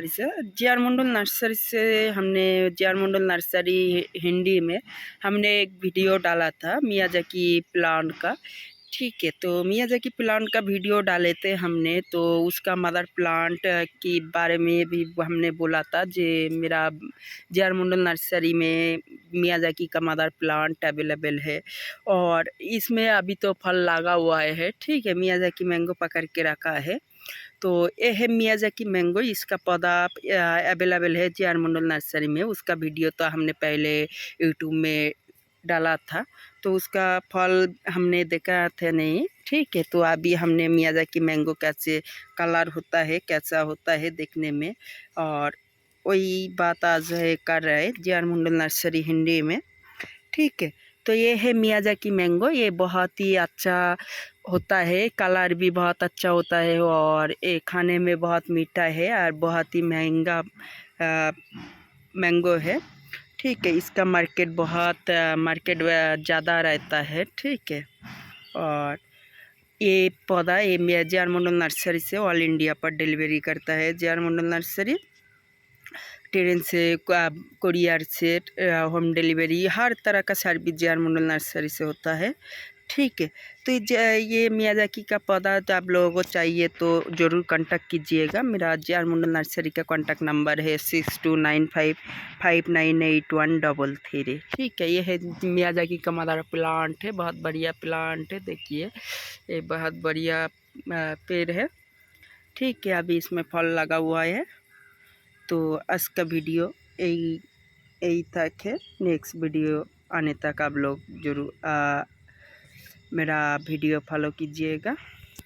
से जीआर मंडल नर्सरी से हमने जीआर मंडल नर्सरी हिंदी में हमने एक वीडियो डाला था मियाजाकी प्लांट का। ठीक है, तो मियाजाकी प्लांट का वीडियो डाले थे हमने, तो उसका मदर प्लांट के बारे में भी हमने बोला था जे मेरा जीआर मंडल नर्सरी में मियाजाकी का मदर प्लांट अवेलेबल है और इसमें अभी तो फल लगा हुआ है। ठीक है, मियाजाकी मैंगो पकड़ के रखा है। तो ये है मियाजाकी मैंगो, इसका पौधा अवेलेबल है जीआर मंडल नर्सरी में। उसका वीडियो तो हमने पहले यूट्यूब में डाला था, तो उसका फल हमने देखा था नहीं। ठीक है, तो अभी हमने मियाजाकी मैंगो कैसे कलर होता है, कैसा होता है देखने में, और वही बात आज है कर रहे हैं जीआर मंडल नर्सरी हिंदी में। ठीक है, तो ये है मियाजाकी मैंगो। ये बहुत ही अच्छा होता है, कलर भी बहुत अच्छा होता है और ये खाने में बहुत मीठा है और बहुत ही महंगा मैंगो है। ठीक है, इसका मार्केट ज़्यादा रहता है। ठीक है, और ये पौधा ये जीआर मंडल नर्सरी से ऑल इंडिया पर डिलीवरी करता है। जीआर मंडल नर्सरी ट्रेन से, कुरियर से, होम डिलीवरी, हर तरह का सर्विस जीआर मंडल नर्सरी से होता है। ठीक है, तो ये मियाजाकी का पौधा तो आप लोगों को चाहिए तो ज़रूर कांटेक्ट कीजिएगा। मेरा जीआर मंडल नर्सरी का कांटेक्ट नंबर है 6295598133। ठीक है, ये है मियाजाकी का मदर प्लांट है, बहुत बढ़िया प्लांट है। देखिए ये बहुत बढ़िया पेड़ है। ठीक है, अभी इसमें फल लगा हुआ है। तो आज का वीडियो यही तक है। नेक्स्ट वीडियो आने तक आप लोग ज़रूर मेरा वीडियो फॉलो कीजिएगा।